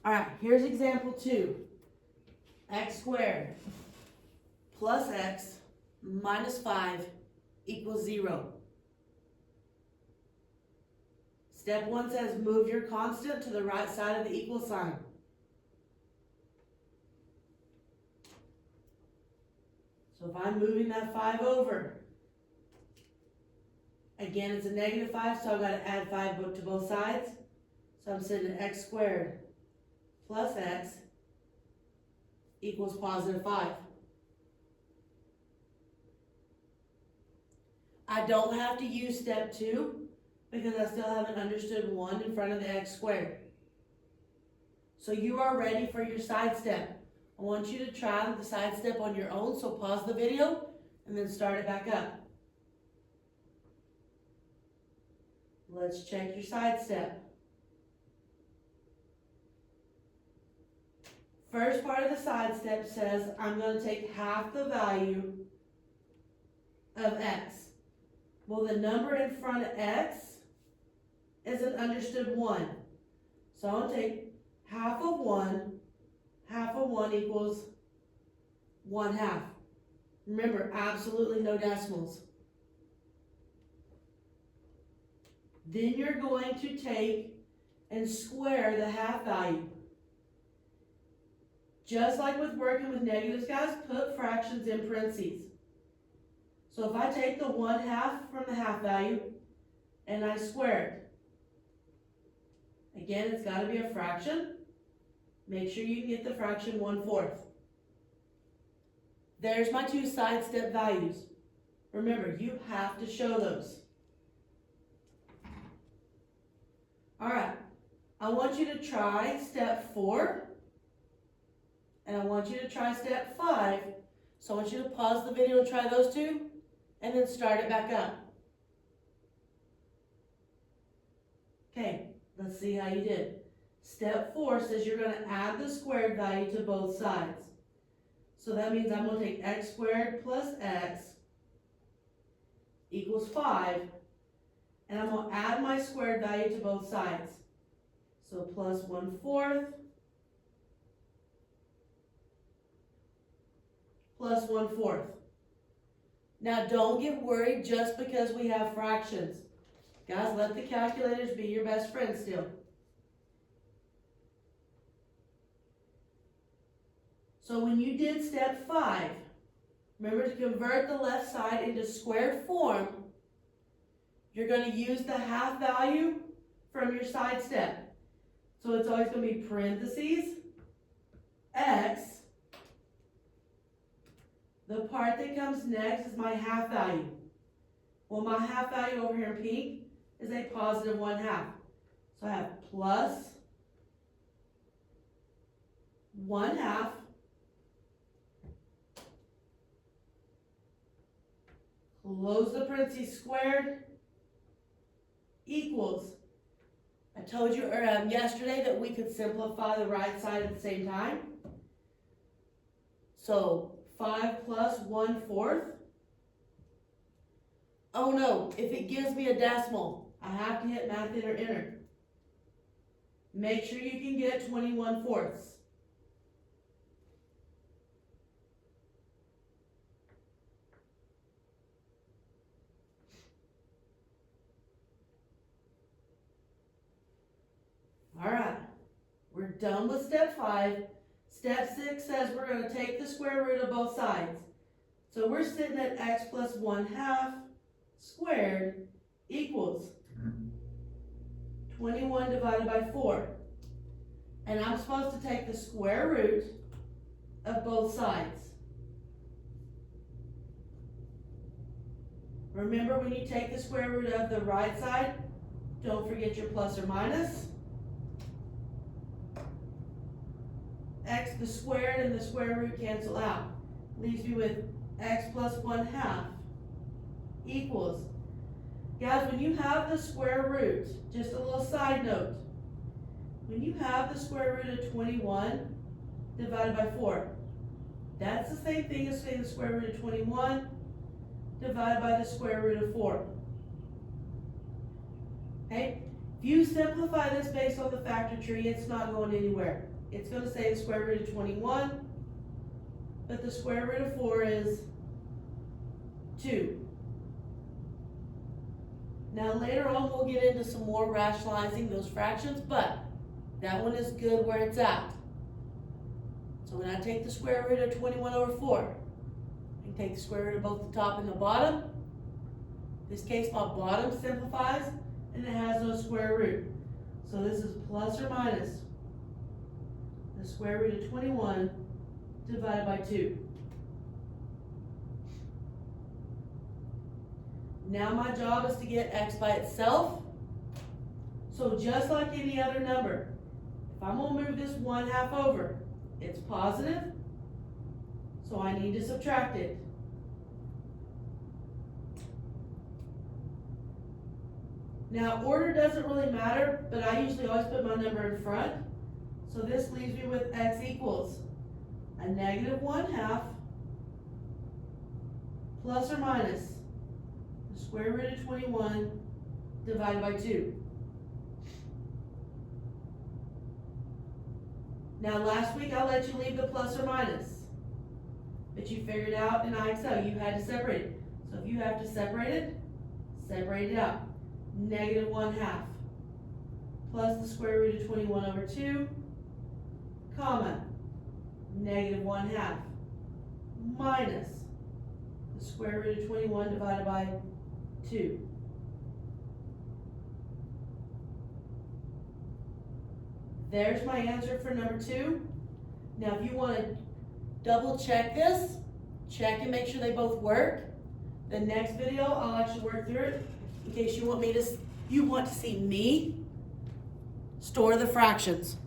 All right, here's example 2. X squared plus x minus 5 equals 0. Step 1 says move your constant to the right side of the equal sign. So if I'm moving that 5 over, again it's a negative 5, so I've got to add 5 to both sides. So I'm sitting at x squared plus x equals positive 5. I don't have to use step 2 because I still haven't understood 1 in front of the x squared. So you are ready for your side step. I want you to try the side step on your own, so pause the video and then start it back up. Let's check your side step. First part of the side step says I'm going to take half the value of x. Well, the number in front of x is an understood 1. So I'm going to take half of 1. Half of 1 equals 1/2. Remember, absolutely no decimals. Then you're going to take and square the half value. Just like with working with negatives, guys, put fractions in parentheses. So if I take the 1/2 from the half value and I square it, again, it's got to be a fraction. Make sure you can get the fraction 1/4. There's my 2 side step values. Remember, you have to show those. All right, I want you to try step 4, and I want you to try step 5. So I want you to pause the video and try those 2, and then start it back up. Okay, let's see how you did. Step 4 says you're going to add the squared value to both sides. So that means I'm going to take x squared plus x equals 5, and I'm going to add my squared value to both sides. So plus 1/4 plus 1/4. Now don't get worried just because we have fractions. Guys, let the calculators be your best friend still. So when you did step 5, remember to convert the left side into squared form. You're going to use the half value from your side step. So it's always going to be parentheses, x. The part that comes next is my half value. Well, my half value over here in pink is a positive 1/2. So I have plus 1/2 close the parentheses squared equals. I told you yesterday that we could simplify the right side at the same time. So 5 plus 1/4. Oh no, if it gives me a decimal, I have to hit math enter. Make sure you can get 21/4. All right, we're done with step 5. Step 6 says we're going to take the square root of both sides. So we're sitting at x plus 1/2 squared equals 21 divided by 4. And I'm supposed to take the square root of both sides. Remember, when you take the square root of the right side, don't forget your plus or minus. X, the squared and the square root cancel out. Leaves me with x plus 1/2 equals. Guys, when you have the square root, just a little side note, when you have the square root of 21 divided by 4, that's the same thing as saying the square root of 21 divided by the square root of 4. Okay? If you simplify this based on the factor tree, it's not going anywhere. it's gonna say the square root of 21, but the square root of 4 is 2. Now later on we'll get into some more rationalizing those fractions, but that one is good where it's at. So when I take the square root of 21 over 4, I can take the square root of both the top and the bottom. In this case, my bottom simplifies and it has no square root. So this is plus or minus the square root of 21 divided by 2. Now my job is to get x by itself. So just like any other number, if I'm going to move this 1/2 over, it's positive, so I need to subtract it. Now order doesn't really matter, but I usually always put my number in front. So this leaves me with x equals a negative 1/2 plus or minus the square root of 21 divided by 2. Now last week I let you leave the plus or minus, but you figured out in IXL you had to separate it. So if you have to separate it out. Negative 1/2 plus the square root of 21 over 2, comma, negative 1/2 minus the square root of 21 divided by 2. There's my answer for number 2. Now if you want to double check this, check and make sure they both work. The next video I'll actually work through it in case you want to see me store the fractions.